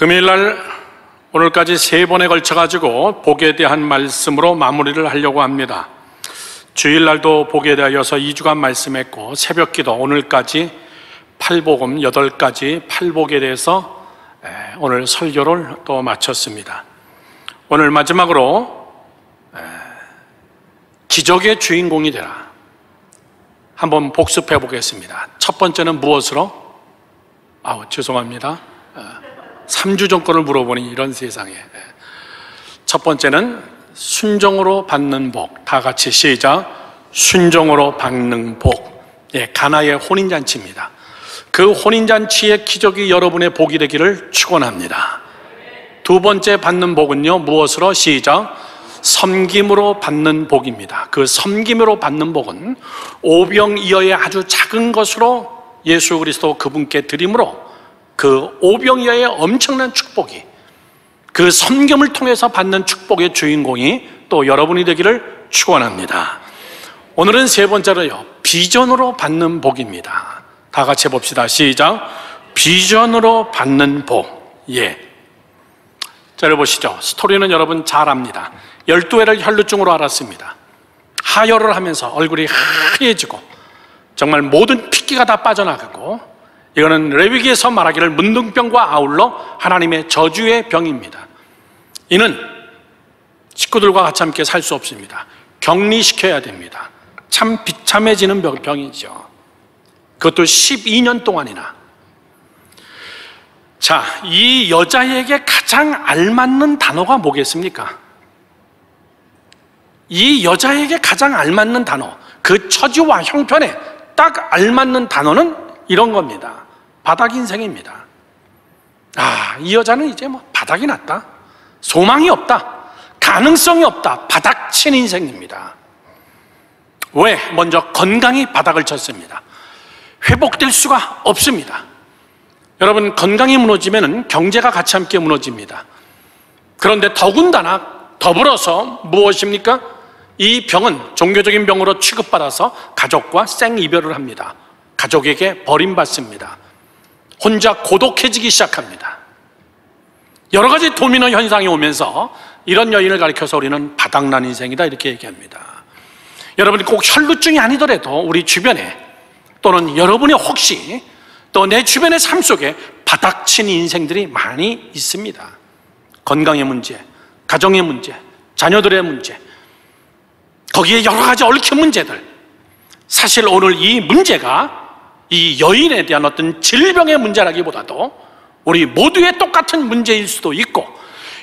금요일날 오늘까지 3번에 걸쳐가지고 복에 대한 말씀으로 마무리를 하려고 합니다. 주일날도 복에 대하여서 2주간 말씀했고, 새벽기도 오늘까지 8복음 8가지 8복에 대해서 오늘 설교를 또 마쳤습니다. 오늘 마지막으로 기적의 주인공이 되라, 한번 복습해 보겠습니다. 첫 번째는 무엇으로? 죄송합니다. 3주 전 거를 물어보니 이런 세상에. 첫 번째는 순종으로 받는 복. 다 같이 시작. 순종으로 받는 복. 가나의 혼인잔치입니다. 그 혼인잔치의 기적이 여러분의 복이 되기를 축원합니다. 두 번째 받는 복은요, 무엇으로? 시작. 섬김으로 받는 복입니다. 그 섬김으로 받는 복은 오병이어의 아주 작은 것으로 예수 그리스도 그분께 드림으로 그 오병이어의 엄청난 축복이, 그 섬김을 통해서 받는 축복의 주인공이 또 여러분이 되기를 축원합니다. 오늘은 세 번째로요, 비전으로 받는 복입니다. 다 같이 해봅시다. 시작. 비전으로 받는 복. 자, 여기 보시죠. 스토리는 여러분 잘 압니다. 12회를 혈루증으로 앓았습니다. 하혈을 하면서 얼굴이 하얘지고 정말 모든 핏기가 다 빠져나가고, 이거는 레위기에서 말하기를 문둥병과 아울러 하나님의 저주의 병입니다. 이는 식구들과 같이 함께 살 수 없습니다. 격리시켜야 됩니다. 참 비참해지는 병이죠. 그것도 12년 동안이나. 자, 이 여자에게 가장 알맞는 단어가 뭐겠습니까? 이 여자에게 가장 알맞는 단어, 그 처지와 형편에 딱 알맞는 단어는 이런 겁니다. 바닥 인생입니다. 이 여자는 이제 바닥이 났다, 소망이 없다, 가능성이 없다, 바닥친 인생입니다. 왜? 먼저 건강이 바닥을 쳤습니다. 회복될 수가 없습니다. 여러분, 건강이 무너지면 경제가 같이 함께 무너집니다. 그런데 더군다나 더불어서 무엇입니까? 이 병은 종교적인 병으로 취급받아서 가족과 생이별을 합니다. 가족에게 버림받습니다. 혼자 고독해지기 시작합니다. 여러 가지 도미노 현상이 오면서 이런 여인을 가리켜서 우리는 바닥난 인생이다, 이렇게 얘기합니다. 여러분이 꼭 혈루증이 아니더라도 우리 주변에, 또는 여러분이 혹시 또 내 주변의 삶 속에 바닥친 인생들이 많이 있습니다. 건강의 문제, 가정의 문제, 자녀들의 문제, 거기에 여러 가지 얽힌 문제들. 사실 오늘 이 문제가 이 여인에 대한 어떤 질병의 문제라기보다도 우리 모두의 똑같은 문제일 수도 있고,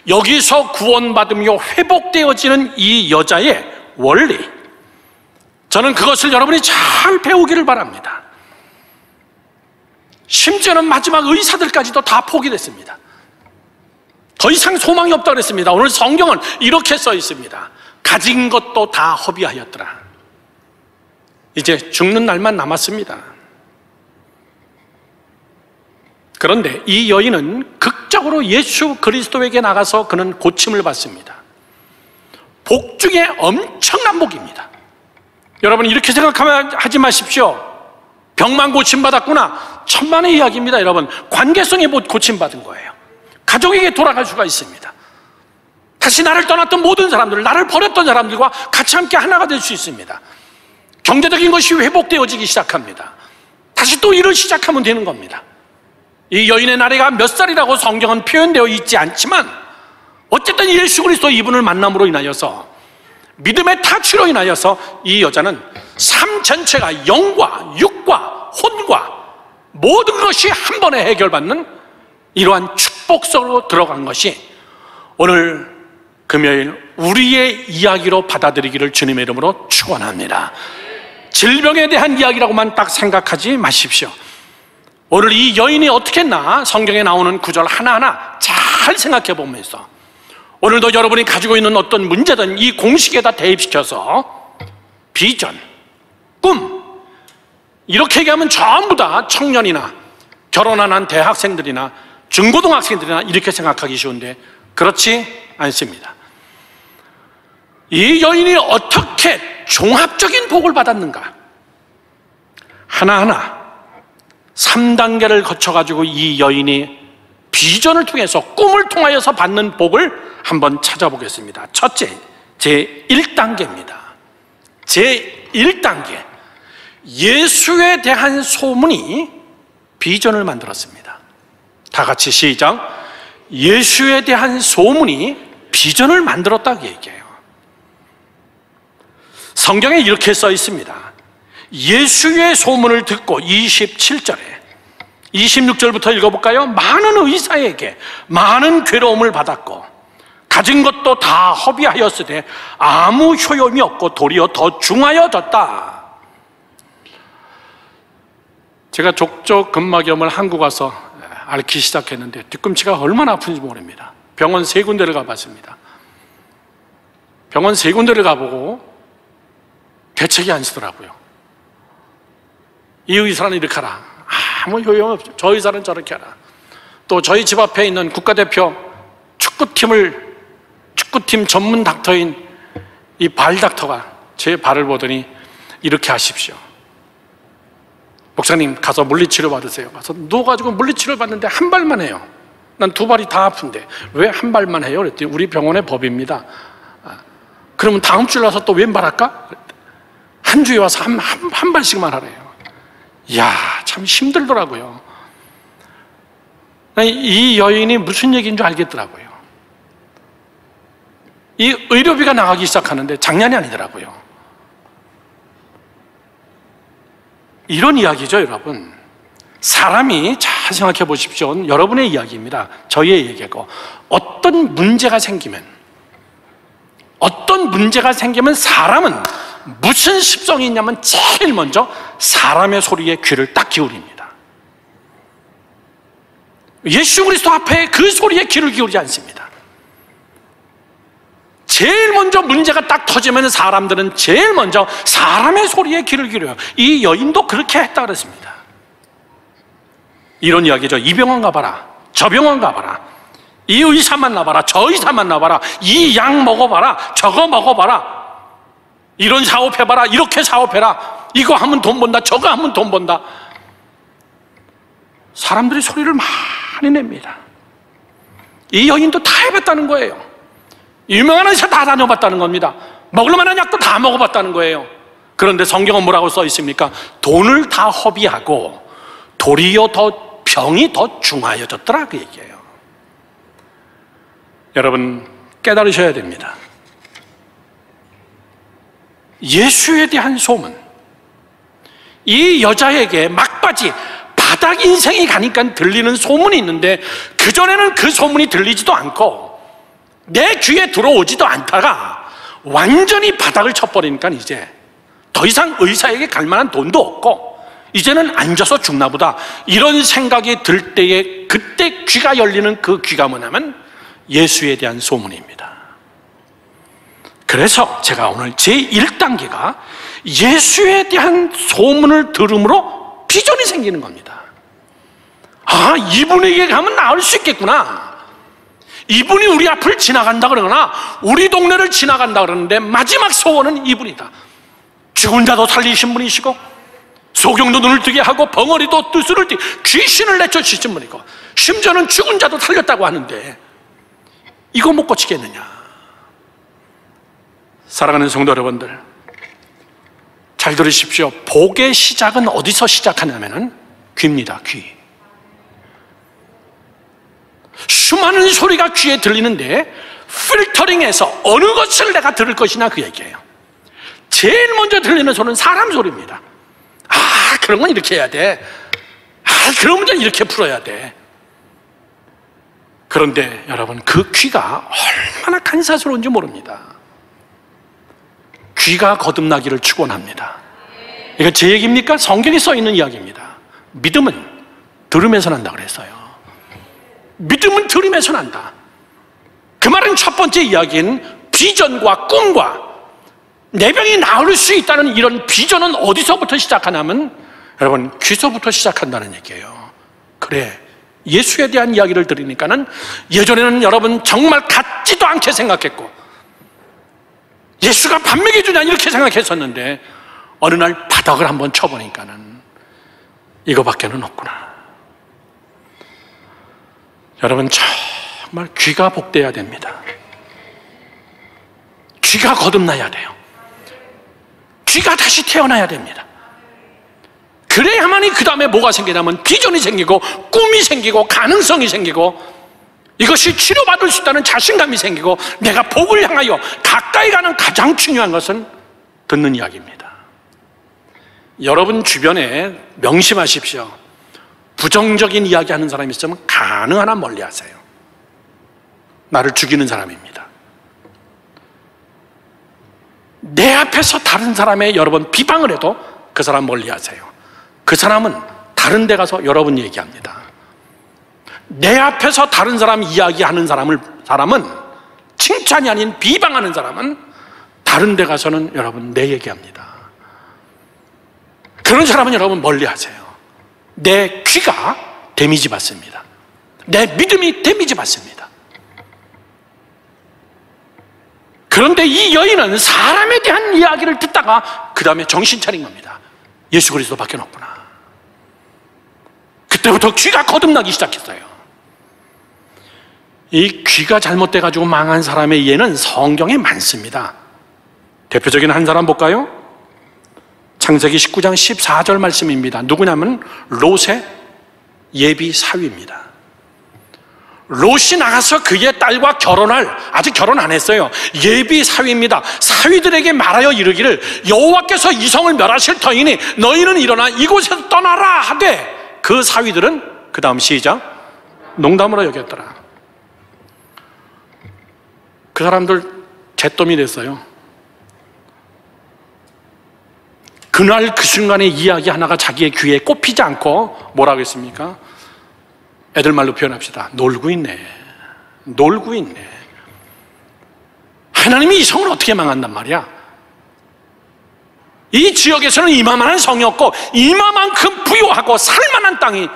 여기서 구원받으며 회복되어지는 이 여자의 원리, 저는 그것을 여러분이 잘 배우기를 바랍니다. 심지어는 마지막 의사들까지도 다 포기됐습니다. 더 이상 소망이 없다고 그랬습니다. 오늘 성경은 이렇게 써 있습니다. 가진 것도 다 허비하였더라. 이제 죽는 날만 남았습니다. 그런데 이 여인은 극적으로 예수 그리스도에게 나가서 그는 고침을 받습니다. 복 중에 엄청난 복입니다. 여러분, 이렇게 생각하지 마십시오. 병만 고침받았구나, 천만의 이야기입니다. 여러분, 관계성에 고침받은 거예요. 가족에게 돌아갈 수가 있습니다. 다시 나를 떠났던 모든 사람들, 나를 버렸던 사람들과 같이 함께 하나가 될 수 있습니다. 경제적인 것이 회복되어지기 시작합니다. 다시 또 일을 시작하면 되는 겁니다. 이 여인의 나이가 몇 살이라고 성경은 표현되어 있지 않지만, 어쨌든 예수 그리스도 이분을 만남으로 인하여서, 믿음의 타취로 인하여서 이 여자는 삶 전체가 영과 육과 혼과 모든 것이 한 번에 해결받는 이러한 축복 속으로 들어간 것이 오늘 금요일 우리의 이야기로 받아들이기를 주님의 이름으로 축원합니다. 질병에 대한 이야기라고만 딱 생각하지 마십시오. 오늘 이 여인이 어떻게 했나, 성경에 나오는 구절 하나하나 잘 생각해 보면서 오늘도 여러분이 가지고 있는 어떤 문제든 이 공식에다 대입시켜서 비전, 꿈, 이렇게 얘기하면 전부 다 청년이나 결혼 안 한 대학생들이나 중고등학생들이나 이렇게 생각하기 쉬운데 그렇지 않습니다. 이 여인이 어떻게 종합적인 복을 받았는가, 하나하나 3단계를 거쳐가지고 이 여인이 비전을 통해서, 꿈을 통하여서 받는 복을 한번 찾아보겠습니다. 첫째, 제1단계입니다. 제1단계. 예수에 대한 소문이 비전을 만들었습니다. 다 같이 시작. 예수에 대한 소문이 비전을 만들었다고 얘기해요. 성경에 이렇게 써 있습니다. 예수의 소문을 듣고 27절에 26절부터 읽어볼까요? 많은 의사에게 많은 괴로움을 받았고 가진 것도 다 허비하였으되 아무 효용이 없고 도리어 더 중하여졌다. 제가 족저 근막염을 한국 와서 앓기 시작했는데 뒤꿈치가 얼마나 아픈지 모릅니다. 병원 3군데를 가봤습니다. 병원 3군데를 가보고 대책이 안 쓰더라고요. 이 의사는 이렇게 하라, 아무 효용 없죠. 저 의사는 저렇게 하라. 또 저희 집 앞에 있는 국가대표 축구팀 전문 닥터인 이 발 닥터가 제 발을 보더니 이렇게 하십시오. 목사님 가서 물리치료 받으세요. 가서 누워가지고 물리치료를 받는데 한 발만 해요. 난 2발이 다 아픈데 왜 한 발만 해요? 그랬더니 우리 병원의 법입니다. 그러면 다음 주에 와서 또 왼발 할까? 한 주에 와서 한 발씩만 하래요. 이야, 참 힘들더라고요. 이 여인이 무슨 얘기인 줄 알겠더라고요. 이 의료비가 나가기 시작하는데 장난이 아니더라고요. 이런 이야기죠, 여러분. 사람이 잘 생각해 보십시오. 여러분의 이야기입니다. 저희의 얘기고, 어떤 문제가 생기면 사람은 무슨 습성이 있냐면 제일 먼저 사람의 소리에 귀를 딱 기울입니다. 예수 그리스도 앞에 그 소리에 귀를 기울이지 않습니다. 제일 먼저 문제가 딱 터지면 사람들은 제일 먼저 사람의 소리에 귀를 기울여요. 이 여인도 그렇게 했다 그랬습니다. 이런 이야기죠. 이 병원 가봐라, 저 병원 가봐라, 이 의사 만나봐라, 저 의사 만나봐라, 이 약 먹어봐라, 저거 먹어봐라, 이런 사업해봐라, 이렇게 사업해라, 이거 하면 돈 번다, 저거 하면 돈 번다. 사람들이 소리를 많이 냅니다. 이 여인도 다 해봤다는 거예요. 유명한 의사 다 다녀봤다는 겁니다. 먹을 만한 약도 다 먹어봤다는 거예요. 그런데 성경은 뭐라고 써 있습니까? 돈을 다 허비하고 도리어 병이 더 중하여졌더라, 그 얘기예요. 여러분 깨달으셔야 됩니다. 예수에 대한 소문, 이 여자에게 막바지 바닥 인생이 가니까 들리는 소문이 있는데 그전에는 그 소문이 들리지도 않고 내 귀에 들어오지도 않다가 완전히 바닥을 쳐버리니까 이제 더 이상 의사에게 갈 만한 돈도 없고 이제는 앉아서 죽나 보다, 이런 생각이 들 때에 그때 귀가 열리는 그 귀가 뭐냐면 예수에 대한 소문입니다. 그래서 제가 오늘 제1단계가 예수에 대한 소문을 들음으로 비전이 생기는 겁니다. 아, 이분에게 가면 나을 수 있겠구나. 이분이 우리 앞을 지나간다 그러거나 우리 동네를 지나간다 그러는데 마지막 소원은 이분이다. 죽은 자도 살리신 분이시고 소경도 눈을 뜨게 하고 벙어리도 뜻을 띠 귀신을 내쫓으신 분이고 심지어는 죽은 자도 살렸다고 하는데 이거 못 고치겠느냐. 사랑하는 성도 여러분들, 잘 들으십시오. 복의 시작은 어디서 시작하냐면은 귀입니다. 귀. 수많은 소리가 귀에 들리는데 필터링해서 어느 것을 내가 들을 것이냐, 그 얘기예요. 제일 먼저 들리는 소리는 사람 소리입니다. 아, 그런 건 이렇게 해야 돼. 아, 그런 문제는 이렇게 풀어야 돼. 그런데 여러분, 그 귀가 얼마나 간사스러운지 모릅니다. 귀가 거듭나기를 축원합니다. 이거 제 얘기입니까? 성경에 써 있는 이야기입니다. 믿음은 들음에서 난다 그랬어요. 믿음은 들음에서 난다. 그 말은 첫 번째 이야기인 비전과 꿈과 내 병이 나을 수 있다는 이런 비전은 어디서부터 시작하냐면 여러분, 귀서부터 시작한다는 얘기예요. 그래, 예수에 대한 이야기를 들으니까는 예전에는 여러분 정말 같지도 않게 생각했고 예수가 밥 먹여주냐 이렇게 생각했었는데 어느 날 바닥을 한번 쳐보니까는 이거밖에는 없구나. 여러분, 정말 귀가 복되어야 됩니다. 귀가 거듭나야 돼요. 귀가 다시 태어나야 됩니다. 그래야만이 그 다음에 뭐가 생기냐면 비전이 생기고 꿈이 생기고 가능성이 생기고 이것이 치료받을 수 있다는 자신감이 생기고 내가 복을 향하여 가까이 가는 가장 중요한 것은 듣는 이야기입니다. 여러분 주변에 명심하십시오. 부정적인 이야기하는 사람이 있으면 가능한 한 멀리 하세요. 나를 죽이는 사람입니다. 내 앞에서 다른 사람의 여러분 비방을 해도 그 사람 멀리 하세요. 그 사람은 다른 데 가서 여러분 얘기합니다. 내 앞에서 다른 사람 이야기하는 사람은 칭찬이 아닌 비방하는 사람은 다른 데 가서는 여러분 내 얘기합니다. 그런 사람은 여러분 멀리 하세요. 내 귀가 데미지 받습니다. 내 믿음이 데미지 받습니다. 그런데 이 여인은 사람에 대한 이야기를 듣다가 그 다음에 정신 차린 겁니다. 예수 그리스도밖에 없구나. 그때부터 귀가 거듭나기 시작했어요. 이 귀가 잘못돼가지고 망한 사람의 예는 성경에 많습니다. 대표적인 한 사람 볼까요? 창세기 19장 14절 말씀입니다. 누구냐면 롯의 예비 사위입니다. 롯이 나가서 그의 딸과 결혼할, 아직 결혼 안 했어요. 예비 사위입니다. 사위들에게 말하여 이르기를 여호와께서 이성을 멸하실 터이니 너희는 일어나 이곳에서 떠나라 하되 그 사위들은 그 다음 시작 농담으로 여겼더라. 그 사람들 잿더미 됐어요. 그날 그 순간의 이야기 하나가 자기의 귀에 꼽히지 않고 뭐라고 했습니까? 애들 말로 표현합시다. 놀고 있네. 놀고 있네. 하나님이 이 성을 어떻게 망한단 말이야? 이 지역에서는 이마만한 성이었고 이마만큼 부유하고 살만한 땅이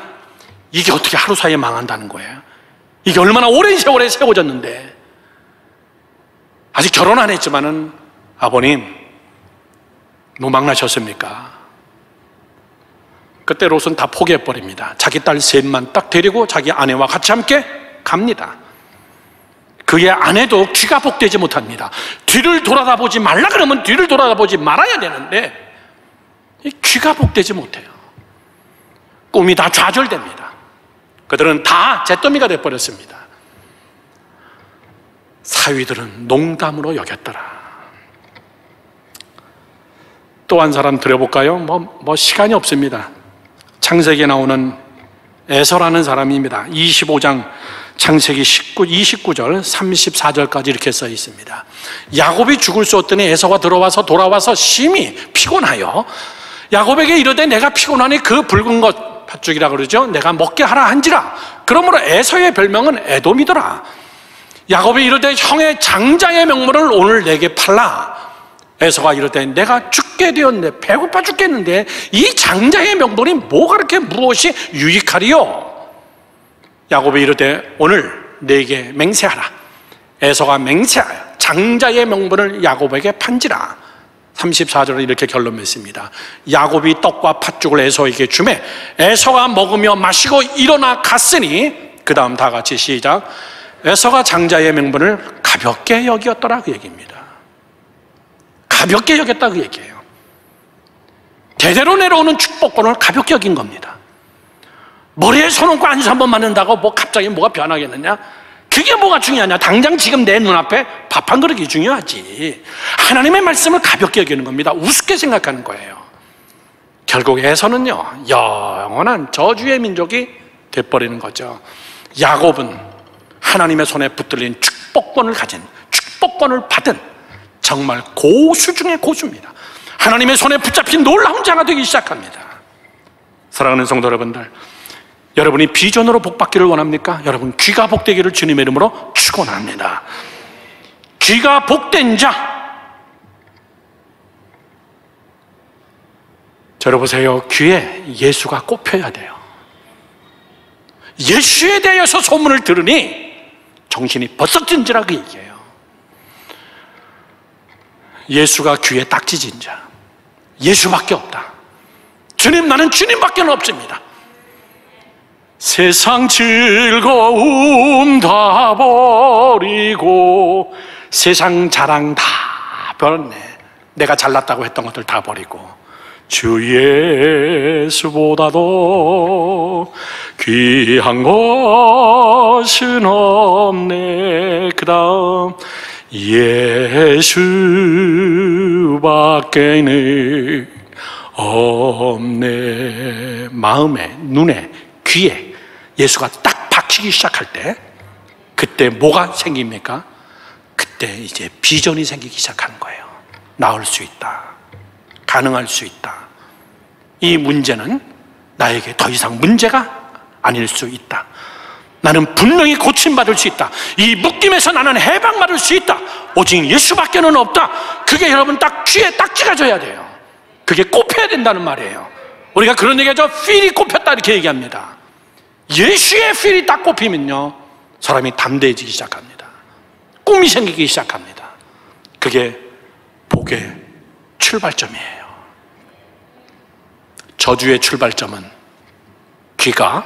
이게 어떻게 하루 사이에 망한다는 거예요? 이게 얼마나 오랜 세월에 세워졌는데 아직 결혼 안 했지만은 아버님 뭐 망나셨습니까? 그때 롯은 다 포기해버립니다. 자기 딸 셋만 딱 데리고 자기 아내와 같이 함께 갑니다. 그의 아내도 귀가 복되지 못합니다. 뒤를 돌아다보지 말라 그러면 뒤를 돌아다보지 말아야 되는데 귀가 복되지 못해요. 꿈이 다 좌절됩니다. 그들은 다 잿더미가 돼버렸습니다. 사위들은 농담으로 여겼더라. 또 한 사람 들어볼까요? 뭐 시간이 없습니다. 창세기에 나오는 에서라는 사람입니다. 25장 창세기 29절 34절까지 이렇게 써 있습니다. 야곱이 죽을 수 없더니 에서가 돌아와서 심히 피곤하여 야곱에게 이르되 내가 피곤하니 그 붉은 것 팥죽이라 그러죠. 내가 먹게 하라 한지라. 그러므로 에서의 별명은 에돔이더라. 야곱이 이르되 형의 장자의 명물을 오늘 내게 팔라. 에서가 이르되 내가 죽게 되었는데 배고파 죽겠는데 이 장자의 명분이 뭐가 그렇게 무엇이 유익하리요? 야곱이 이르되 오늘 내게 맹세하라. 에서가 맹세하여 장자의 명분을 야곱에게 판지라. 34절은 이렇게 결론 맺습니다. 야곱이 떡과 팥죽을 에서에게 주매 에서가 먹으며 마시고 일어나 갔으니 그 다음 다 같이 시작. 에서가 장자의 명분을 가볍게 여겼더라 그 얘기입니다. 가볍게 여겼다 그 얘기예요. 대대로 내려오는 축복권을 가볍게 여긴 겁니다. 머리에 손 얹고 안수 한번 맞는다고 뭐 갑자기 뭐가 변하겠느냐? 그게 뭐가 중요하냐? 당장 지금 내 눈앞에 밥 한 그릇이 중요하지. 하나님의 말씀을 가볍게 여기는 겁니다. 우습게 생각하는 거예요. 결국 에서는요 영원한 저주의 민족이 돼버리는 거죠. 야곱은 하나님의 손에 붙들린 축복권을 가진, 축복권을 받은 정말 고수 중의 고수입니다. 하나님의 손에 붙잡힌 놀라운 자가 되기 시작합니다. 사랑하는 성도 여러분들, 여러분이 비전으로 복받기를 원합니까? 여러분 귀가 복되기를 주님의 이름으로 축원합니다. 귀가 복된 자, 들어보세요. 귀에 예수가 꼽혀야 돼요. 예수에 대해서 소문을 들으니 정신이 버석진지라 그 얘기예요. 예수가 귀에 딱 찢은 자, 예수밖에 없다. 주님, 나는 주님밖에 없습니다. 세상 즐거움 다 버리고, 세상 자랑 다 버렸네. 내가 잘났다고 했던 것들 다 버리고, 주 예수보다도 귀한 것은 없네. 그 다음 예수밖에는 없네. 마음에, 눈에, 귀에 예수가 딱 박히기 시작할 때, 그때 뭐가 생깁니까? 그때 이제 비전이 생기기 시작하는 거예요. 나을 수 있다, 가능할 수 있다, 이 문제는 나에게 더 이상 문제가 아닐 수 있다, 나는 분명히 고침받을 수 있다, 이 묶임에서 나는 해방받을 수 있다, 오직 예수밖에는 없다. 그게 여러분 딱 귀에 딱 찍어져야 돼요. 그게 꼽혀야 된다는 말이에요. 우리가 그런 얘기하죠. 필이 꼽혔다 이렇게 얘기합니다. 예수의 필이 딱 꼽히면요, 사람이 담대해지기 시작합니다. 꿈이 생기기 시작합니다. 그게 복의 출발점이에요. 저주의 출발점은 귀가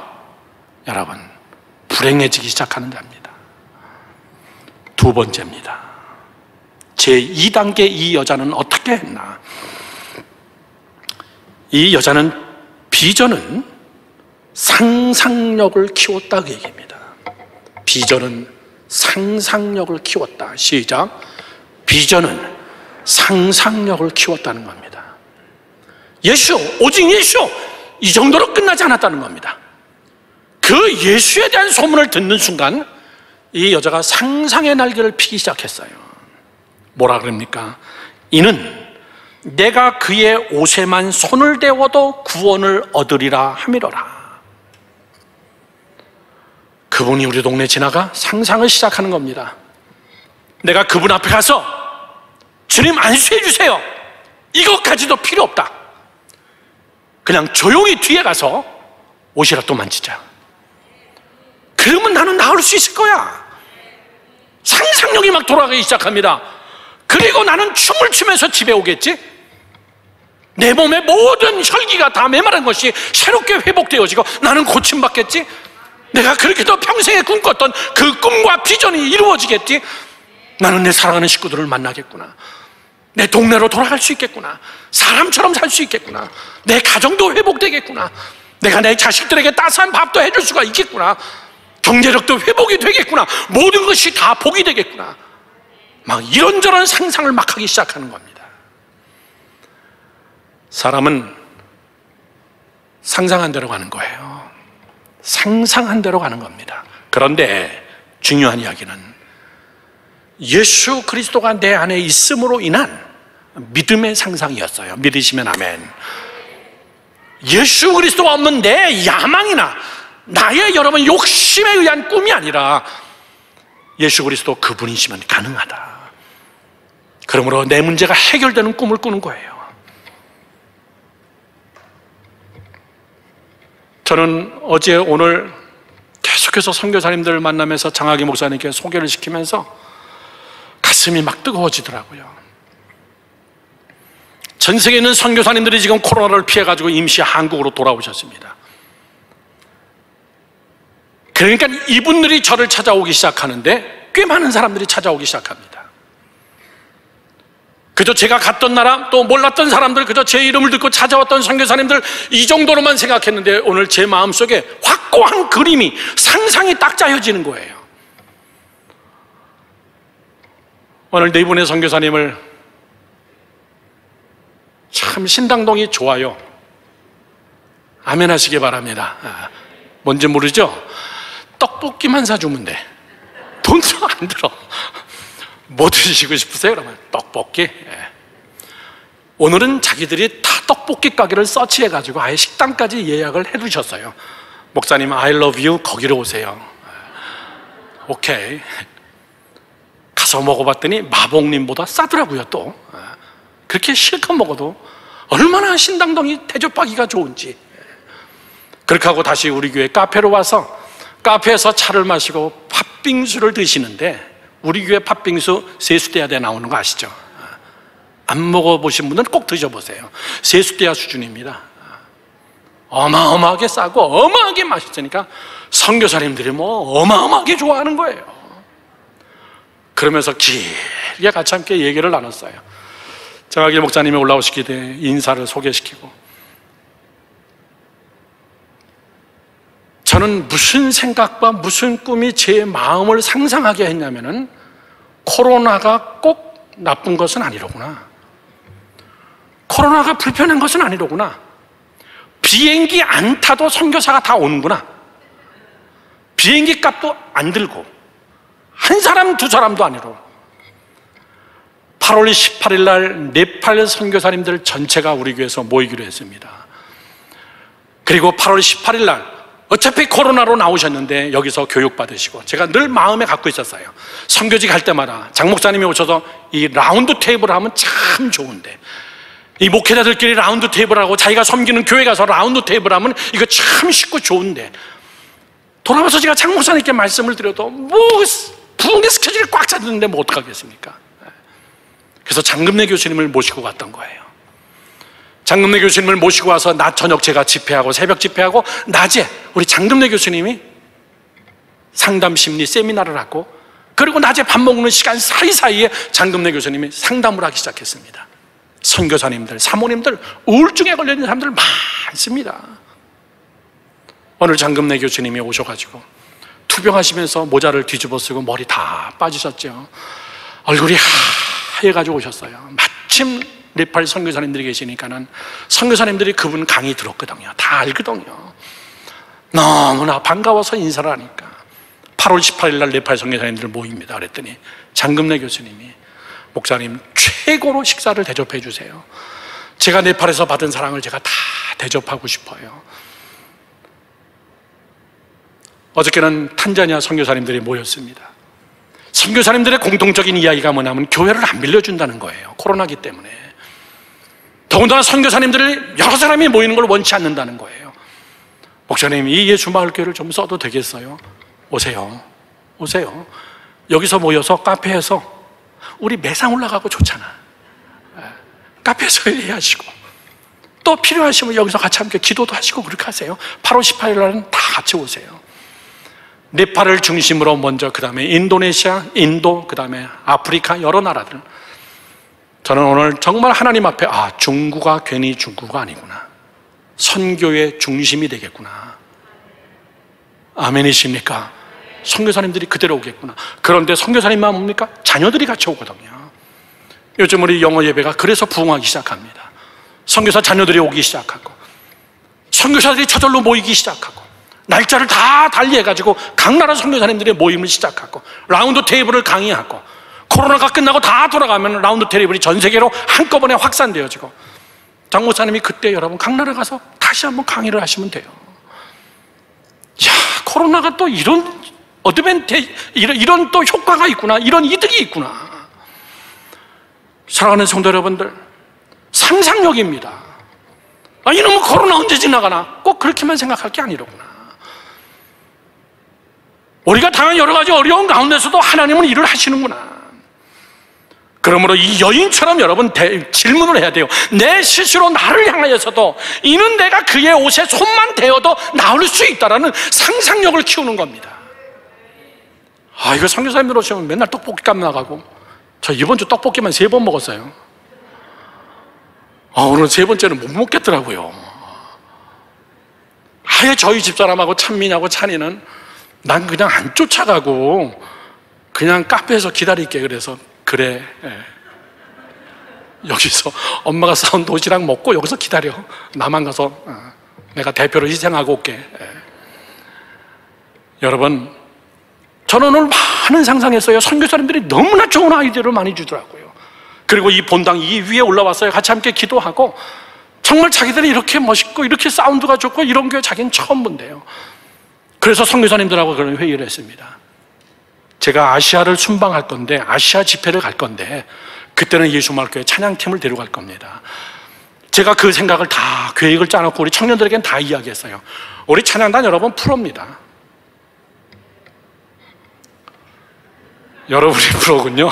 여러분 불행해지기 시작하는 데입니다. 두 번째입니다. 제2단계 이 여자는 어떻게 했나? 이 여자는 비전은 상상력을 키웠다 그 얘기입니다. 비전은 상상력을 키웠다. 시작. 비전은 상상력을 키웠다는 겁니다. 예수, 오직 예수, 이 정도로 끝나지 않았다는 겁니다. 그 예수에 대한 소문을 듣는 순간 이 여자가 상상의 날개를 피기 시작했어요. 뭐라 그럽니까? 이는 내가 그의 옷에만 손을 대워도 구원을 얻으리라 함이로라. 그분이 우리 동네 지나가 상상을 시작하는 겁니다. 내가 그분 앞에 가서 주님 안수해 주세요, 이것까지도 필요 없다, 그냥 조용히 뒤에 가서 옷이라도 만지자, 그러면 나는 나을 수 있을 거야. 상상력이 막 돌아가기 시작합니다. 그리고 나는 춤을 추면서 집에 오겠지. 내 몸의 모든 혈기가 다 메마른 것이 새롭게 회복되어지고 나는 고침받겠지. 내가 그렇게도 평생에 꿈꿨던 그 꿈과 비전이 이루어지겠지. 나는 내 사랑하는 식구들을 만나겠구나, 내 동네로 돌아갈 수 있겠구나, 사람처럼 살 수 있겠구나, 내 가정도 회복되겠구나, 내가 내 자식들에게 따스한 밥도 해줄 수가 있겠구나, 경제력도 회복이 되겠구나, 모든 것이 다 복이 되겠구나, 막 이런저런 상상을 막 하기 시작하는 겁니다. 사람은 상상한 대로 가는 거예요. 상상한 대로 가는 겁니다. 그런데 중요한 이야기는 예수 그리스도가 내 안에 있음으로 인한 믿음의 상상이었어요. 믿으시면 아멘. 예수 그리스도가 없는 내 야망이나 나의 여러분 욕심에 의한 꿈이 아니라 예수 그리스도 그분이시면 가능하다. 그러므로 내 문제가 해결되는 꿈을 꾸는 거예요. 저는 어제 오늘 계속해서 선교사님들을 만나면서 장학희 목사님께 소개를 시키면서 가슴이 막 뜨거워지더라고요. 전 세계에 있는 선교사님들이 지금 코로나를 피해가지고 임시 한국으로 돌아오셨습니다. 그러니까 이분들이 저를 찾아오기 시작하는데 꽤 많은 사람들이 찾아오기 시작합니다. 그저 제가 갔던 나라, 또 몰랐던 사람들, 그저 제 이름을 듣고 찾아왔던 선교사님들, 이 정도로만 생각했는데 오늘 제 마음속에 확고한 그림이, 상상이 딱 짜여지는 거예요. 오늘 네 분의 선교사님을 참 신당동이 좋아요. 아멘 하시기 바랍니다. 뭔지 모르죠? 떡볶이만 사주면 돼. 돈도 안 들어. 뭐 드시고 싶으세요? 그러면 떡볶이. 오늘은 자기들이 다 떡볶이 가게를 서치해가지고 아예 식당까지 예약을 해두셨어요. 목사님 I love you, 거기로 오세요. 오케이. 가서 먹어봤더니 마봉님보다 싸더라고요. 또 그렇게 실컷 먹어도 얼마나 신당동이 대접하기가 좋은지. 그렇게 하고 다시 우리 교회 카페로 와서 카페에서 차를 마시고 팥빙수를 드시는데, 우리 교회 팥빙수 세수대야대 나오는 거 아시죠? 안 먹어보신 분들은 꼭 드셔보세요. 세수대야 수준입니다. 어마어마하게 싸고 어마어마하게 맛있으니까 선교사님들이 뭐 어마어마하게 좋아하는 거예요. 그러면서 길게 같이 함께 얘기를 나눴어요. 정학일 목사님이 올라오시기에 인사를 소개시키고, 저는 무슨 생각과 무슨 꿈이 제 마음을 상상하게 했냐면은 코로나가 꼭 나쁜 것은 아니로구나, 코로나가 불편한 것은 아니로구나, 비행기 안 타도 선교사가 다 오는구나, 비행기 값도 안 들고 한 사람 두 사람도 아니로 8월 18일 날 네팔 선교사님들 전체가 우리 교회에서 모이기로 했습니다. 그리고 8월 18일 날 어차피 코로나로 나오셨는데 여기서 교육받으시고, 제가 늘 마음에 갖고 있었어요. 선교지 갈 때마다 장 목사님이 오셔서 이 라운드 테이블을 하면 참 좋은데, 이 목회자들끼리 라운드 테이블하고 자기가 섬기는 교회 가서 라운드 테이블 하면 이거 참 쉽고 좋은데, 돌아와서 제가 장 목사님께 말씀을 드려도 뭐 부흥의 스케줄이 꽉 찼는데 뭐 어떡하겠습니까? 그래서 장금래 교수님을 모시고 갔던 거예요. 장금래 교수님을 모시고 와서 낮 저녁 제가 집회하고 새벽 집회하고, 낮에 우리 장금래 교수님이 상담 심리 세미나를 하고, 그리고 낮에 밥 먹는 시간 사이사이에 장금래 교수님이 상담을 하기 시작했습니다. 선교사님들, 사모님들, 우울증에 걸려있는 사람들 많습니다. 오늘 장금래 교수님이 오셔가지고 투병하시면서 모자를 뒤집어 쓰고 머리 다 빠지셨죠. 얼굴이 하얘가지고 오셨어요. 마침 네팔 선교사님들이 계시니까는 선교사님들이 그분 강의 들었거든요. 다 알거든요. 너무나 반가워서 인사를 하니까 8월 18일 날 네팔 선교사님들 모입니다. 그랬더니 장금래 교수님이, 목사님 최고로 식사를 대접해 주세요. 제가 네팔에서 받은 사랑을 제가 다 대접하고 싶어요. 어저께는 탄자니아 선교사님들이 모였습니다. 선교사님들의 공통적인 이야기가 뭐냐면 교회를 안 빌려준다는 거예요. 코로나기 때문에. 더군다나 선교사님들이 여러 사람이 모이는 걸 원치 않는다는 거예요. 목사님, 이 예수마을교회를 좀 써도 되겠어요? 오세요. 오세요. 여기서 모여서 카페에서 우리 매상 올라가고 좋잖아. 카페에서 회의하시고, 또 필요하시면 여기서 같이 함께 기도도 하시고 그렇게 하세요. 8월 18일 날은 다 같이 오세요. 네팔을 중심으로 먼저, 그 다음에 인도네시아, 인도, 그 다음에 아프리카 여러 나라들. 저는 오늘 정말 하나님 앞에, 중구가 괜히 중구가 아니구나, 선교의 중심이 되겠구나. 아멘이십니까? 선교사님들이 그대로 오겠구나. 그런데 선교사님만 옵니까? 자녀들이 같이 오거든요. 요즘 우리 영어 예배가 그래서 부흥하기 시작합니다. 선교사 자녀들이 오기 시작하고, 선교사들이 저절로 모이기 시작하고, 날짜를 다 달리해가지고 각 나라 선교사님들의 모임을 시작하고, 라운드 테이블을 강의하고, 코로나가 끝나고 다 돌아가면 라운드 테이블이 전 세계로 한꺼번에 확산되어지고, 장 목사님이 그때 여러분 각 나라 가서 다시 한번 강의를 하시면 돼요. 야, 코로나가 또 이런 이런 또 효과가 있구나, 이런 이득이 있구나. 사랑하는 성도 여러분들, 상상력입니다. 이놈의 코로나 언제 지나가나, 꼭 그렇게만 생각할 게 아니로구나. 우리가 당한 여러 가지 어려운 가운데서도 하나님은 일을 하시는구나. 그러므로 이 여인처럼 여러분 질문을 해야 돼요. 내 스스로 나를 향하여서도 이는 내가 그의 옷에 손만 대어도 나을 수 있다라는 상상력을 키우는 겁니다. 이거 선교사님들 오시면 맨날 떡볶이값 나가고, 저 이번 주 떡볶이만 3번 먹었어요. 오늘 3번째는 못 먹겠더라고요. 아예 저희 집사람하고 찬민하고 찬이는 난 그냥 안 쫓아가고 그냥 카페에서 기다릴게. 그래서 그래, 여기서 엄마가 싸운 도시락 먹고 여기서 기다려. 나만 가서 내가 대표로 희생하고 올게. 여러분, 저는 오늘 많은 상상했어요. 선교사님들이 너무나 좋은 아이디어를 많이 주더라고요. 그리고 이 본당 이 위에 올라왔어요. 같이 함께 기도하고, 정말 자기들이 이렇게 멋있고 이렇게 사운드가 좋고 이런 교회 자기는 처음 본대요. 그래서 선교사님들하고 그런 회의를 했습니다. 제가 아시아를 순방할 건데, 아시아 집회를 갈 건데, 그때는 예수마을교회 찬양팀을 데려갈 겁니다. 제가 그 생각을 다 계획을 짜놓고 우리 청년들에게는 다 이야기했어요. 우리 찬양단 여러분 프로입니다. 여러분이 프로군요.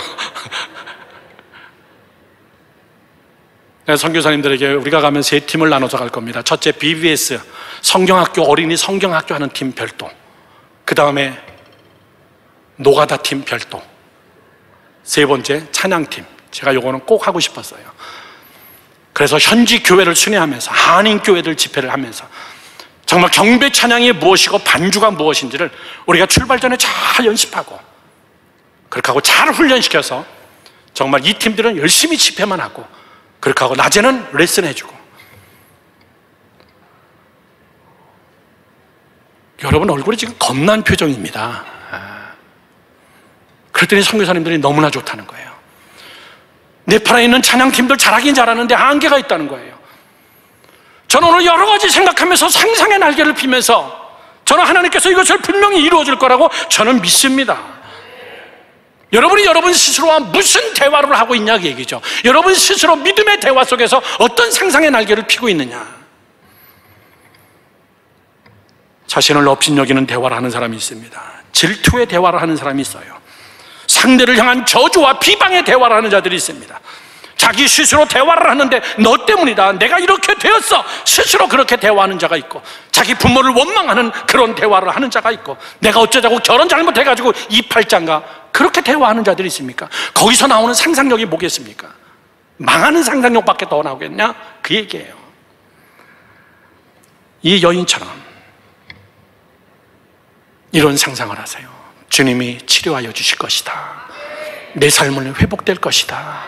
선교사님들에게 우리가 가면 세 팀을 나눠서 갈 겁니다. 첫째 BBS 성경학교, 어린이 성경학교 하는 팀 별도, 그 다음에 노가다 팀 별도, 세 번째 찬양팀. 제가 요거는 꼭 하고 싶었어요. 그래서 현지 교회를 순회하면서 한인교회들 집회를 하면서 정말 경배 찬양이 무엇이고 반주가 무엇인지를 우리가 출발 전에 잘 연습하고, 그렇게 하고 잘 훈련시켜서 정말 이 팀들은 열심히 집회만 하고, 그렇게 하고 낮에는 레슨 해주고. 여러분 얼굴이 지금 겁난 표정입니다. 그랬더니 선교사님들이 너무나 좋다는 거예요. 네팔에 있는 찬양팀들 잘하긴 잘하는데 한계가 있다는 거예요. 저는 오늘 여러 가지 생각하면서 상상의 날개를 피면서 저는 하나님께서 이것을 분명히 이루어 줄 거라고 저는 믿습니다. 여러분이 여러분 스스로와 무슨 대화를 하고 있냐 그 얘기죠. 여러분 스스로 믿음의 대화 속에서 어떤 상상의 날개를 피고 있느냐. 자신을 업신여기는 대화를 하는 사람이 있습니다. 질투의 대화를 하는 사람이 있어요. 상대를 향한 저주와 비방의 대화를 하는 자들이 있습니다. 자기 스스로 대화를 하는데 너 때문이다, 내가 이렇게 되었어, 스스로 그렇게 대화하는 자가 있고, 자기 부모를 원망하는 그런 대화를 하는 자가 있고, 내가 어쩌자고 결혼 잘못해가지고 이 팔짱가, 그렇게 대화하는 자들이 있습니까? 거기서 나오는 상상력이 뭐겠습니까? 망하는 상상력밖에 더 나오겠냐? 그 얘기예요. 이 여인처럼 이런 상상을 하세요. 주님이 치료하여 주실 것이다, 내 삶은 회복될 것이다.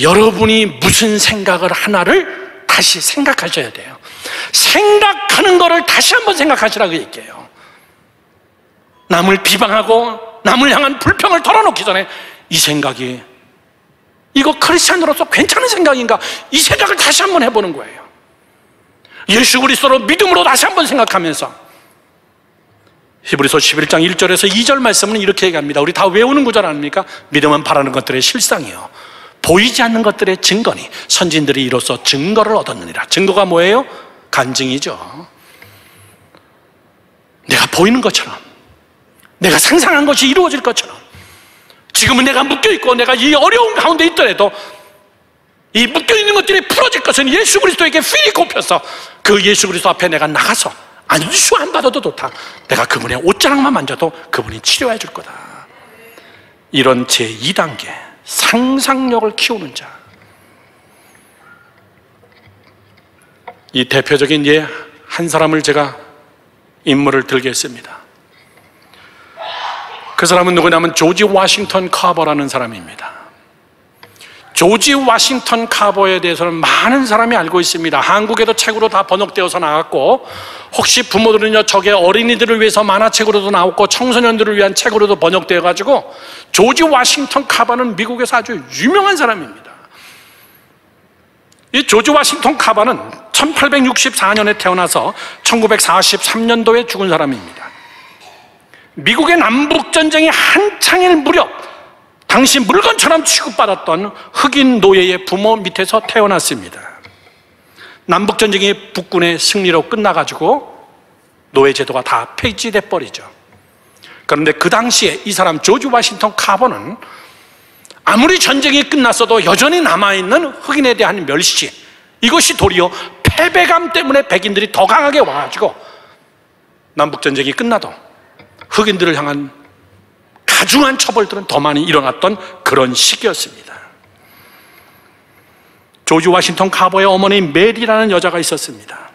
여러분이 무슨 생각을 하나를 다시 생각하셔야 돼요. 생각하는 거를 다시 한번 생각하시라고 얘기해요. 남을 비방하고 남을 향한 불평을 털어놓기 전에 이 생각이, 이거 크리스찬으로서 괜찮은 생각인가, 이 생각을 다시 한번 해보는 거예요. 예수 그리스도로 믿음으로 다시 한번 생각하면서. 히브리서 11장 1절에서 2절 말씀은 이렇게 얘기합니다. 우리 다 외우는 구절 아닙니까? 믿음은 바라는 것들의 실상이요, 보이지 않는 것들의 증거니 선진들이 이로써 증거를 얻었느니라. 증거가 뭐예요? 간증이죠. 내가 보이는 것처럼, 내가 상상한 것이 이루어질 것처럼, 지금은 내가 묶여있고 내가 이 어려운 가운데 있더라도 이 묶여있는 것들이 풀어질 것은 예수 그리스도에게 필이 꼽혀서 그 예수 그리스도 앞에 내가 나가서 안수 안 받아도 좋다, 내가 그분의 옷자락만 만져도 그분이 치료해 줄 거다. 이런 제2단계 상상력을 키우는 자. 이 대표적인 예 한 사람을 제가 인물을 들겠습니다. 그 사람은 누구냐면 조지 워싱턴 카버라는 사람입니다. 조지 워싱턴 카버에 대해서는 많은 사람이 알고 있습니다. 한국에도 책으로 다 번역되어서 나왔고, 혹시 부모들은요, 저게 어린이들을 위해서 만화책으로도 나왔고 청소년들을 위한 책으로도 번역되어 가지고, 조지 워싱턴 카버는 미국에서 아주 유명한 사람입니다. 이 조지 워싱턴 카버는 1864년에 태어나서 1943년도에 죽은 사람입니다. 미국의 남북전쟁이 한창일 무렵 당시 물건처럼 취급받았던 흑인 노예의 부모 밑에서 태어났습니다. 남북전쟁이 북군의 승리로 끝나가지고 노예제도가 다 폐지돼 버리죠. 그런데 그 당시에 이 사람 조지 워싱턴 카버는 아무리 전쟁이 끝났어도 여전히 남아있는 흑인에 대한 멸시, 이것이 도리어 패배감 때문에 백인들이 더 강하게 와가지고 남북전쟁이 끝나도 흑인들을 향한 가중한 처벌들은 더 많이 일어났던 그런 시기였습니다. 조지 워싱턴 카버의 어머니 메리라는 여자가 있었습니다.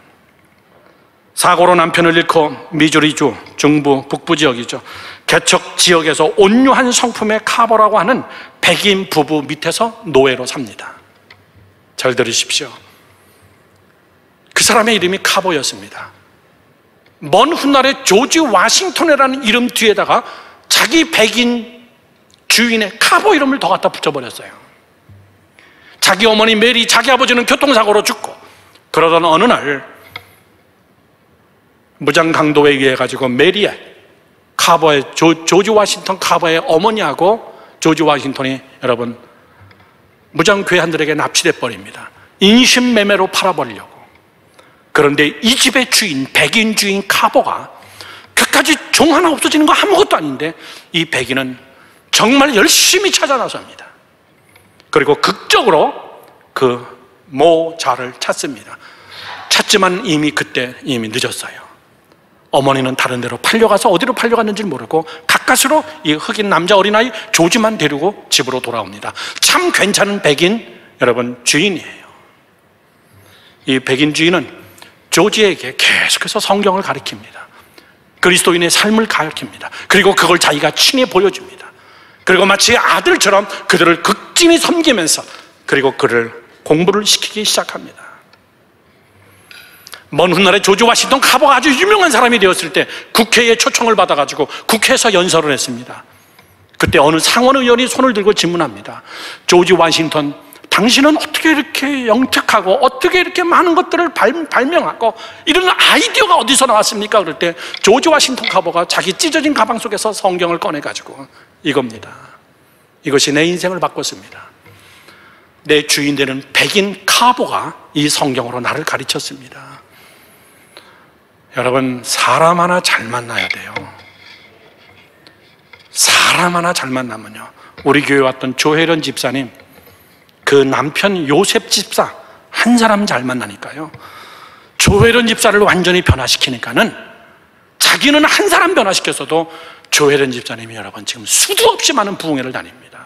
사고로 남편을 잃고 미주리주 중부 북부 지역이죠, 개척 지역에서 온유한 성품의 카버라고 하는 백인 부부 밑에서 노예로 삽니다. 잘 들으십시오. 그 사람의 이름이 카버였습니다. 먼 훗날에 조지 워싱턴이라는 이름 뒤에다가 자기 백인 주인의 카버 이름을 더 갖다 붙여버렸어요. 자기 어머니 메리, 자기 아버지는 교통사고로 죽고, 그러던 어느 날 무장강도에 의해 가지고 메리의 카버의 조지 워싱턴 카버의 어머니하고 조지 워싱턴이 여러분 무장괴한들에게 납치돼 버립니다. 인신매매로 팔아버리려고. 그런데 이 집의 주인, 백인 주인 카버가 그까지 종 하나 없어지는 거 아무것도 아닌데 이 백인은 정말 열심히 찾아 나섭니다. 그리고 극적으로 그 모자를 찾습니다. 찾지만 그때 이미 늦었어요. 어머니는 다른 데로 팔려가서 어디로 팔려갔는지 모르고 가까스로 이 흑인 남자 어린아이 조지만 데리고 집으로 돌아옵니다. 참 괜찮은 백인 여러분 주인이에요. 이 백인 주인은 조지에게 계속해서 성경을 가르칩니다. 그리스도인의 삶을 가르칩니다. 그리고 그걸 자기가 친히 보여줍니다. 그리고 마치 아들처럼 그들을 극진히 섬기면서 그리고 그를 공부를 시키기 시작합니다. 먼 훗날에 조지 워싱턴 카버가 아주 유명한 사람이 되었을 때 국회에 초청을 받아가지고 국회에서 연설을 했습니다. 그때 어느 상원의원이 손을 들고 질문합니다. 조지 워싱턴, 당신은 어떻게 이렇게 영특하고 어떻게 이렇게 많은 것들을 발명하고 이런 아이디어가 어디서 나왔습니까? 그럴 때 조지 워싱턴 카버가 자기 찢어진 가방 속에서 성경을 꺼내가지고 이겁니다. 이것이 내 인생을 바꿨습니다. 내 주인 되는 백인 카버가 이 성경으로 나를 가르쳤습니다. 여러분, 사람 하나 잘 만나야 돼요. 사람 하나 잘 만나면요, 우리 교회 왔던 조혜련 집사님, 그 남편 요셉 집사 한 사람 잘 만나니까요, 조혜련 집사를 완전히 변화시키니까는 자기는 한 사람 변화시켰어도 조혜련 집사님이 여러분 지금 수도 없이 많은 부흥회를 다닙니다.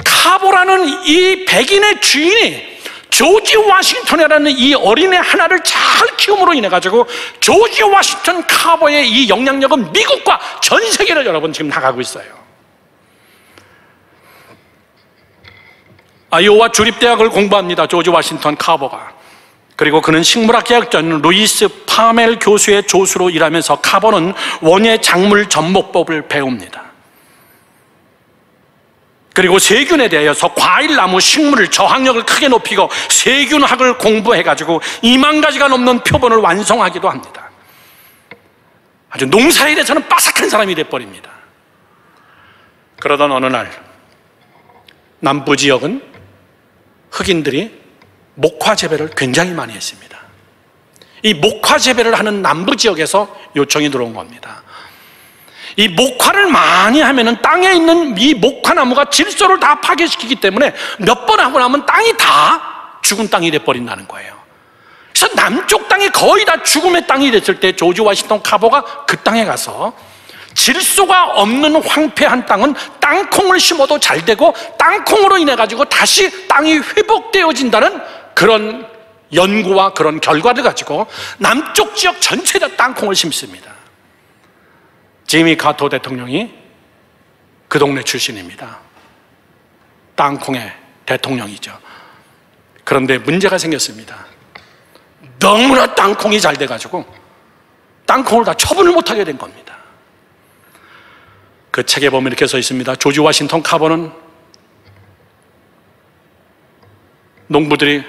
카보라는 이 백인의 주인이 조지 워싱턴이라는 이 어린애 하나를 잘 키움으로 인해 가지고 조지 워싱턴 카보의 이 영향력은 미국과 전 세계를 여러분 지금 나가고 있어요. 아이오와 주립대학을 공부합니다. 조지 워싱턴 카보가. 그리고 그는 식물학개혁전 루이스 파멜 교수의 조수로 일하면서 카보는 원예 작물 접목법을 배웁니다. 그리고 세균에 대해서 과일나무 식물을 저항력을 크게 높이고 세균학을 공부해가지고 2만 가지가 넘는 표본을 완성하기도 합니다. 아주 농사에 대해서는 빠삭한 사람이 돼버립니다. 그러던 어느 날 남부 지역은 흑인들이 목화 재배를 굉장히 많이 했습니다. 이 목화 재배를 하는 남부 지역에서 요청이 들어온 겁니다. 이 목화를 많이 하면은 땅에 있는 이 목화나무가 질소를 다 파괴시키기 때문에 몇 번 하고 나면 땅이 다 죽은 땅이 돼버린다는 거예요. 그래서 남쪽 땅이 거의 다 죽음의 땅이 됐을 때 조지 워싱턴 카보가 그 땅에 가서 질소가 없는 황폐한 땅은 땅콩을 심어도 잘 되고 땅콩으로 인해 가지고 다시 땅이 회복되어진다는 그런 연구와 그런 결과를 가지고 남쪽 지역 전체에다 땅콩을 심습니다. 지미 카터 대통령이 그 동네 출신입니다. 땅콩의 대통령이죠. 그런데 문제가 생겼습니다. 너무나 땅콩이 잘 돼가지고 땅콩을 다 처분을 못하게 된 겁니다. 그 책에 보면 이렇게 써 있습니다. 조지 워싱턴 카보는 농부들이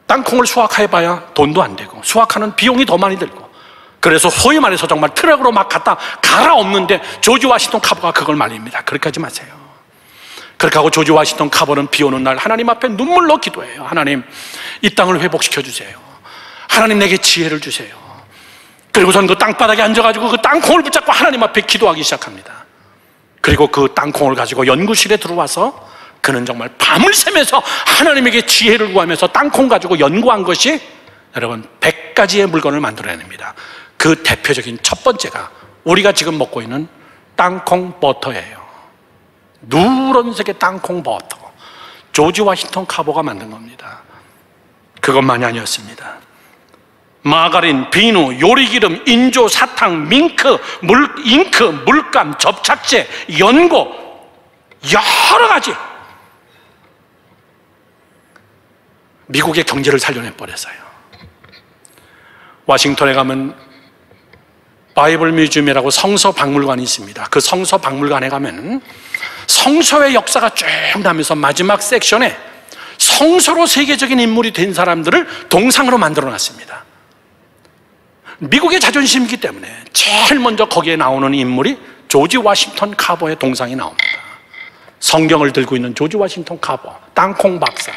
땅콩을 수확해봐야 돈도 안 되고 수확하는 비용이 더 많이 들고, 그래서 소위 말해서 정말 트럭으로 막 갖다 갈아엎는데 조지 워싱턴 카보가 그걸 말립니다. 그렇게 하지 마세요. 그렇게 하고 조지 워싱턴 카보는 비 오는 날 하나님 앞에 눈물로 기도해요. 하나님, 이 땅을 회복시켜 주세요. 하나님, 내게 지혜를 주세요. 그리고선 그 땅바닥에 앉아가지고 그 땅콩을 붙잡고 하나님 앞에 기도하기 시작합니다. 그리고 그 땅콩을 가지고 연구실에 들어와서 그는 정말 밤을 새면서 하나님에게 지혜를 구하면서 땅콩 가지고 연구한 것이 여러분 100가지의 물건을 만들어냅니다. 그 대표적인 첫 번째가 우리가 지금 먹고 있는 땅콩 버터예요. 누런색의 땅콩 버터, 조지 워싱턴 카보가 만든 겁니다. 그것만이 아니었습니다. 마가린, 비누, 요리기름, 인조, 사탕, 잉크, 물감, 접착제, 연고, 여러 가지 미국의 경제를 살려내버렸어요. 워싱턴에 가면 바이블 뮤지엄이라고 성서 박물관이 있습니다. 그 성서 박물관에 가면 성서의 역사가 쭉 나면서 마지막 섹션에 성서로 세계적인 인물이 된 사람들을 동상으로 만들어놨습니다. 미국의 자존심이기 때문에 제일 먼저 거기에 나오는 인물이 조지 워싱턴 카보의 동상이 나옵니다. 성경을 들고 있는 조지 워싱턴 카보, 땅콩 박사.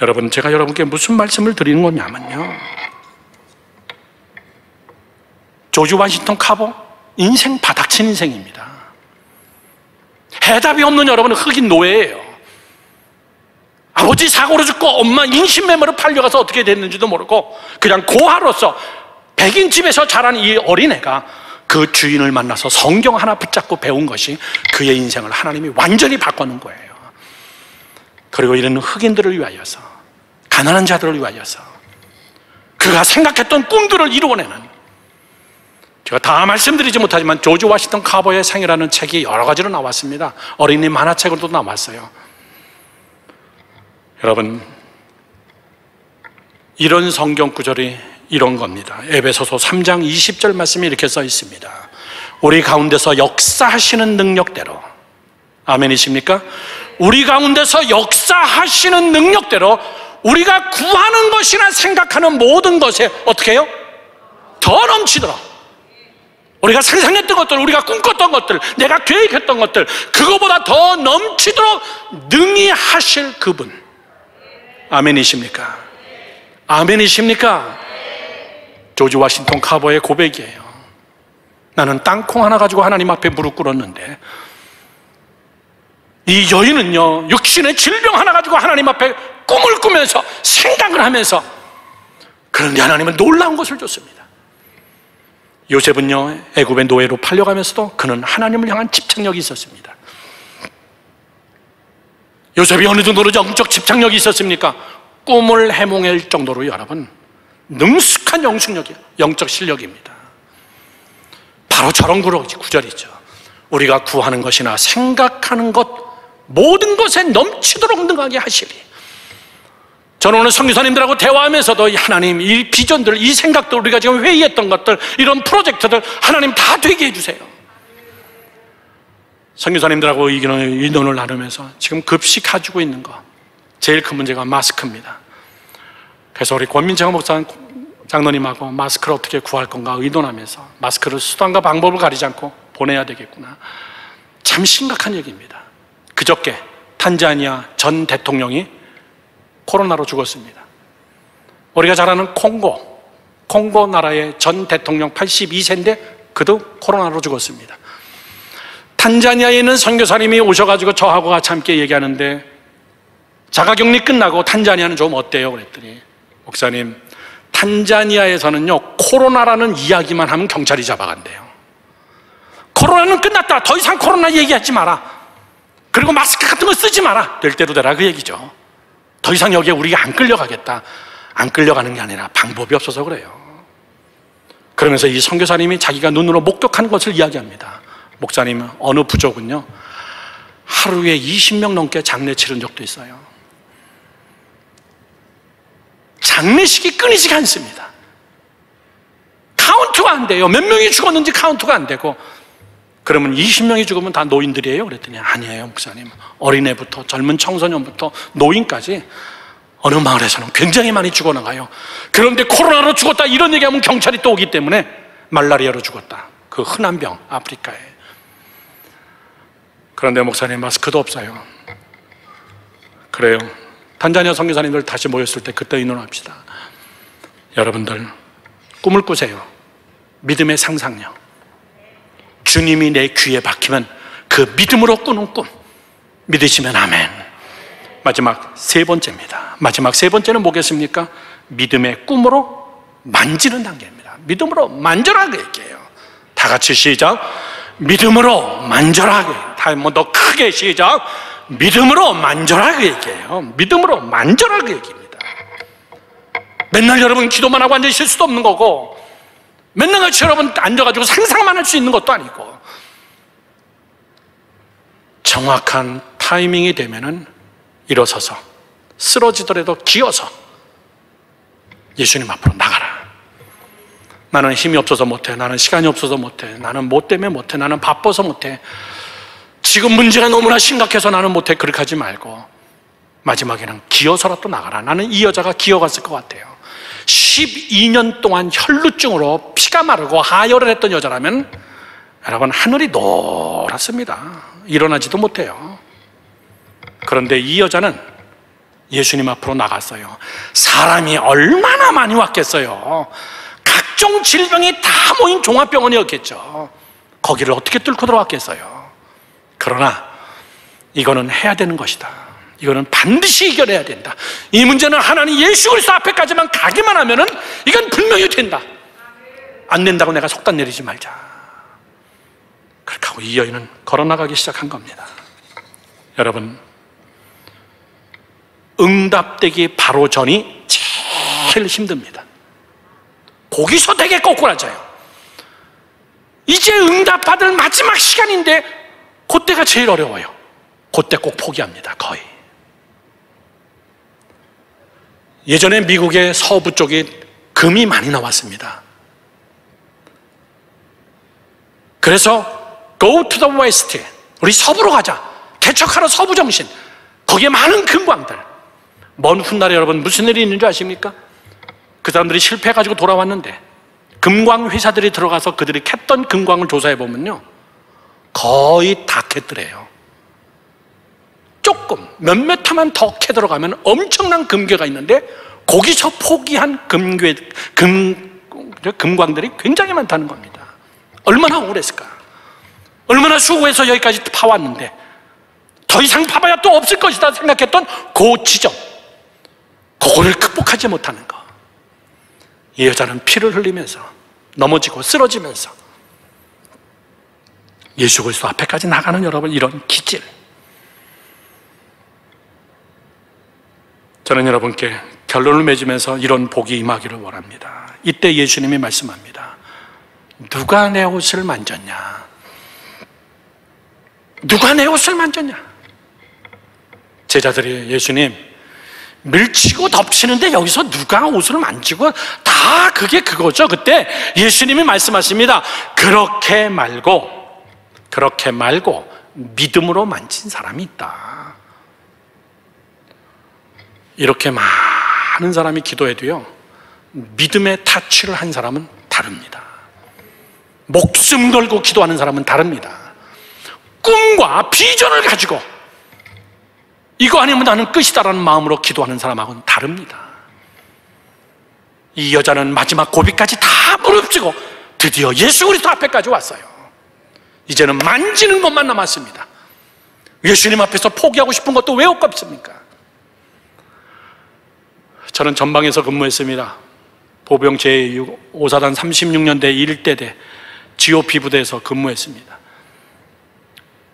여러분, 제가 여러분께 무슨 말씀을 드리는 거냐면요, 조지 워싱턴 카보 인생 바닥친 인생입니다. 대답이 없는 여러분은 흑인 노예예요. 아버지 사고로 죽고 엄마 인신매매로 팔려가서 어떻게 됐는지도 모르고 그냥 고아로서 백인집에서 자란 이 어린애가 그 주인을 만나서 성경 하나 붙잡고 배운 것이 그의 인생을 하나님이 완전히 바꿔놓은 거예요. 그리고 이런 흑인들을 위하여서, 가난한 자들을 위하여서 그가 생각했던 꿈들을 이루어내는, 제가 다 말씀드리지 못하지만 조지 워싱턴 카버의 생애라는 책이 여러 가지로 나왔습니다. 어린이 만화책으로도 나왔어요. 여러분, 이런 성경 구절이 이런 겁니다. 에베소서 3장 20절 말씀이 이렇게 써 있습니다. 우리 가운데서 역사하시는 능력대로, 아멘이십니까? 우리 가운데서 역사하시는 능력대로 우리가 구하는 것이나 생각하는 모든 것에 어떻게 해요? 더 넘치도록, 우리가 상상했던 것들, 우리가 꿈꿨던 것들, 내가 계획했던 것들, 그거보다 더 넘치도록 능히 하실 그분. 아멘이십니까? 아멘이십니까? 조지 워싱턴 카버의 고백이에요. 나는 땅콩 하나 가지고 하나님 앞에 무릎 꿇었는데, 이 여인은요, 육신의 질병 하나 가지고 하나님 앞에 꿈을 꾸면서 생각을 하면서, 그런데 하나님은 놀라운 것을 줬습니다. 요셉은요, 애굽의 노예로 팔려가면서도 그는 하나님을 향한 집착력이 있었습니다. 요셉이 어느 정도로 영적 집착력이 있었습니까? 꿈을 해몽할 정도로 여러분 능숙한 영적 실력입니다. 바로 저런 구절이죠. 우리가 구하는 것이나 생각하는 것 모든 것에 넘치도록 능하게 하시리. 저는 오늘 선교사님들하고 대화하면서도 하나님, 이 비전들, 이 생각들, 우리가 지금 회의했던 것들, 이런 프로젝트들 하나님 다 되게 해주세요. 선교사님들하고 의논을 나누면서 지금 급식 가지고 있는 거 제일 큰 문제가 마스크입니다. 그래서 우리 권민정 목사 장로님하고 마스크를 어떻게 구할 건가 의논하면서 마스크를 수단과 방법을 가리지 않고 보내야 되겠구나. 참 심각한 얘기입니다. 그저께 탄자니아 전 대통령이 코로나로 죽었습니다. 우리가 잘 아는 콩고 나라의 전 대통령 82세인데 그도 코로나로 죽었습니다. 탄자니아에 있는 선교사님이 오셔가지고 저하고 같이 함께 얘기하는데, 자가격리 끝나고 탄자니아는 좀 어때요? 그랬더니, 목사님, 탄자니아에서는요 코로나라는 이야기만 하면 경찰이 잡아간대요. 코로나는 끝났다, 더 이상 코로나 얘기하지 마라, 그리고 마스크 같은 거 쓰지 마라, 될 대로 되라, 그 얘기죠. 더 이상 여기에 우리가 안 끌려가겠다. 안 끌려가는 게 아니라 방법이 없어서 그래요. 그러면서 이 선교사님이 자기가 눈으로 목격한 것을 이야기합니다. 목사님, 어느 부족은요 하루에 20명 넘게 장례 치른 적도 있어요. 장례식이 끊이지가 않습니다. 카운트가 안 돼요. 몇 명이 죽었는지 카운트가 안 되고. 그러면 20명이 죽으면 다 노인들이에요? 그랬더니 아니에요, 목사님. 어린애부터 젊은 청소년부터 노인까지 어느 마을에서는 굉장히 많이 죽어나가요. 그런데 코로나로 죽었다 이런 얘기하면 경찰이 또 오기 때문에 말라리아로 죽었다, 그 흔한 병, 아프리카에. 그런데 목사님, 마스크도 없어요. 그래요. 탄자니아 선교사님들 다시 모였을 때 그때 의논합시다. 여러분들 꿈을 꾸세요. 믿음의 상상력. 주님이 내 귀에 박히면 그 믿음으로 꾸는 꿈 믿으시면 아멘. 마지막 세 번째입니다. 마지막 세 번째는 뭐겠습니까? 믿음의 꿈으로 만지는 단계입니다. 믿음으로 만져라, 그 얘기예요. 다 같이 시작. 믿음으로 만져라. 한번 더 크게 시작. 믿음으로 만져라, 그 얘기예요. 믿음으로 만져라, 그 얘기입니다. 맨날 여러분 기도만 하고 앉아있을 수도 없는 거고, 맨날 같이 여러분 앉아가지고 상상만 할 수 있는 것도 아니고, 정확한 타이밍이 되면은 일어서서 쓰러지더라도 기어서 예수님 앞으로 나가라. 나는 힘이 없어서 못해, 나는 시간이 없어서 못해, 나는 뭐 때문에 못해, 나는 바빠서 못해, 지금 문제가 너무나 심각해서 나는 못해, 그렇게 하지 말고 마지막에는 기어서라도 나가라. 나는 이 여자가 기어갔을 것 같아요. 12년 동안 혈루증으로 피가 마르고 하혈을 했던 여자라면 여러분 하늘이 노랗습니다. 일어나지도 못해요. 그런데 이 여자는 예수님 앞으로 나갔어요. 사람이 얼마나 많이 왔겠어요. 각종 질병이 다 모인 종합병원이었겠죠. 거기를 어떻게 뚫고 들어왔겠어요. 그러나 이거는 해야 되는 것이다. 이거는 반드시 이겨내야 된다. 이 문제는 하나님 예수 그리스도 앞에까지만 가기만 하면은 이건 분명히 된다. 안 된다고 내가 속단 내리지 말자. 그렇게 하고 이 여인은 걸어나가기 시작한 겁니다. 여러분, 응답되기 바로 전이 제일 힘듭니다. 거기서 되게 꼬꾸라져요. 이제 응답받을 마지막 시간인데 그때가 제일 어려워요. 그때 꼭 포기합니다. 거의. 예전에 미국의 서부 쪽에 금이 많이 나왔습니다. 그래서 Go to the West, 우리 서부로 가자. 개척하러 서부 정신. 거기에 많은 금광들. 먼 훗날에 여러분 무슨 일이 있는 줄 아십니까? 그 사람들이 실패해가지고 돌아왔는데 금광 회사들이 들어가서 그들이 캤던 금광을 조사해 보면요, 거의 다 캤더래요. 조금 몇몇 타만 더 캐 들어가면 엄청난 금괴가 있는데 거기서 포기한 금광들이 굉장히 많다는 겁니다. 얼마나 억울했을까? 얼마나 수고해서 여기까지 파왔는데 더 이상 파봐야 또 없을 것이다 생각했던 그 지점, 그거를 극복하지 못하는 거. 이 여자는 피를 흘리면서 넘어지고 쓰러지면서 예수 그리스도 앞에까지 나가는 여러분, 이런 기질. 저는 여러분께 결론을 맺으면서 이런 복이 임하기를 원합니다. 이때 예수님이 말씀합니다. 누가 내 옷을 만졌냐? 누가 내 옷을 만졌냐? 제자들이 예수님, 밀치고 덮치는데 여기서 누가 옷을 만지고, 다 그게 그거죠. 그때 예수님이 말씀하십니다. 그렇게 말고 믿음으로 만진 사람이 있다. 이렇게 많은 사람이 기도해도요, 믿음의 타치를 한 사람은 다릅니다. 목숨 걸고 기도하는 사람은 다릅니다. 꿈과 비전을 가지고 이거 아니면 나는 끝이다라는 마음으로 기도하는 사람하고는 다릅니다. 이 여자는 마지막 고비까지 다 무릅쓰고 드디어 예수 그리스도 앞에까지 왔어요. 이제는 만지는 것만 남았습니다. 예수님 앞에서 포기하고 싶은 것도 왜 없겠습니까? 저는 전방에서 근무했습니다. 보병 제5사단 36년대 1대대 GOP 부대에서 근무했습니다.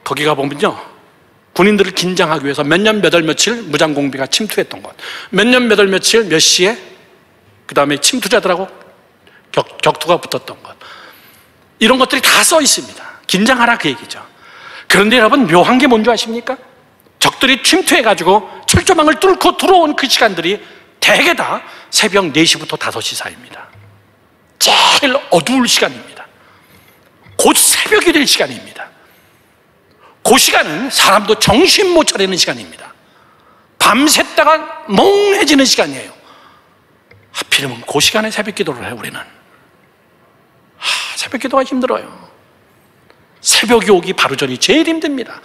거기 가보면요, 군인들을 긴장하기 위해서 몇 년 몇 월 며칠 무장공비가 침투했던 것, 몇 년 몇 월 며칠 몇 시에 그 다음에 침투자들하고 격투가 붙었던 것, 이런 것들이 다 써 있습니다. 긴장하라 그 얘기죠. 그런데 여러분, 묘한 게 뭔지 아십니까? 적들이 침투해가지고 철조망을 뚫고 들어온 그 시간들이 대개 다 새벽 4시부터 5시 사이입니다. 제일 어두울 시간입니다. 곧 새벽이 될 시간입니다. 그 시간은 사람도 정신 못 차리는 시간입니다. 밤샜다가 멍해지는 시간이에요. 하필이면 그 시간에 새벽 기도를 해요. 우리는 새벽 기도가 힘들어요. 새벽이 오기 바로 전이 제일 힘듭니다.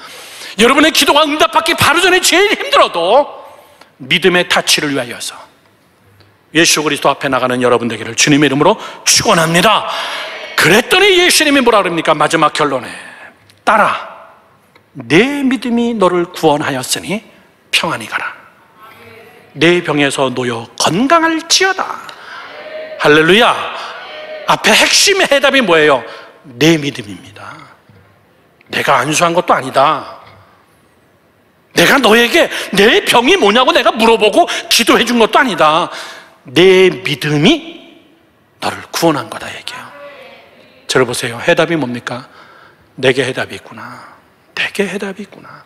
여러분의 기도가 응답받기 바로 전에 제일 힘들어도 믿음의 타치를 위하여서 예수 그리스도 앞에 나가는 여러분 되기를 주님의 이름으로 축원합니다. 그랬더니 예수님이 뭐라 그럽니까? 마지막 결론에, 딸아, 내 믿음이 너를 구원하였으니 평안히 가라. 내 병에서 놓여 건강할지어다. 할렐루야. 앞에 핵심의 해답이 뭐예요? 내 믿음입니다. 내가 안수한 것도 아니다. 내가 너에게 내 병이 뭐냐고 내가 물어보고 기도해 준 것도 아니다. 내 믿음이 너를 구원한 거다 얘기해요. 저를 보세요. 해답이 뭡니까? 내게 해답이 있구나. 내게 해답이 있구나.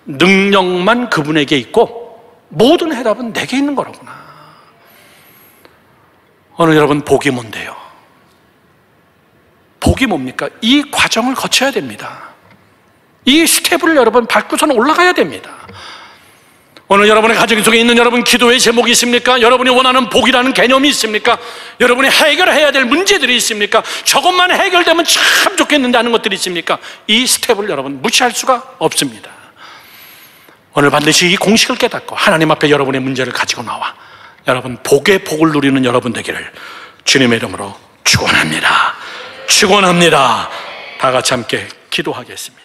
능력만 그분에게 있고 모든 해답은 내게 있는 거라구나. 오늘 여러분, 복이 뭔데요? 복이 뭡니까? 이 과정을 거쳐야 됩니다. 이 스텝을 여러분 밟고서는 올라가야 됩니다. 오늘 여러분의 가정 속에 있는 여러분 기도의 제목이 있습니까? 여러분이 원하는 복이라는 개념이 있습니까? 여러분이 해결해야 될 문제들이 있습니까? 저것만 해결되면 참 좋겠는데 하는 것들이 있습니까? 이 스텝을 여러분 무시할 수가 없습니다. 오늘 반드시 이 공식을 깨닫고 하나님 앞에 여러분의 문제를 가지고 나와 여러분 복의 복을 누리는 여러분 되기를 주님의 이름으로 축원합니다. 축원합니다. 다 같이 함께 기도하겠습니다.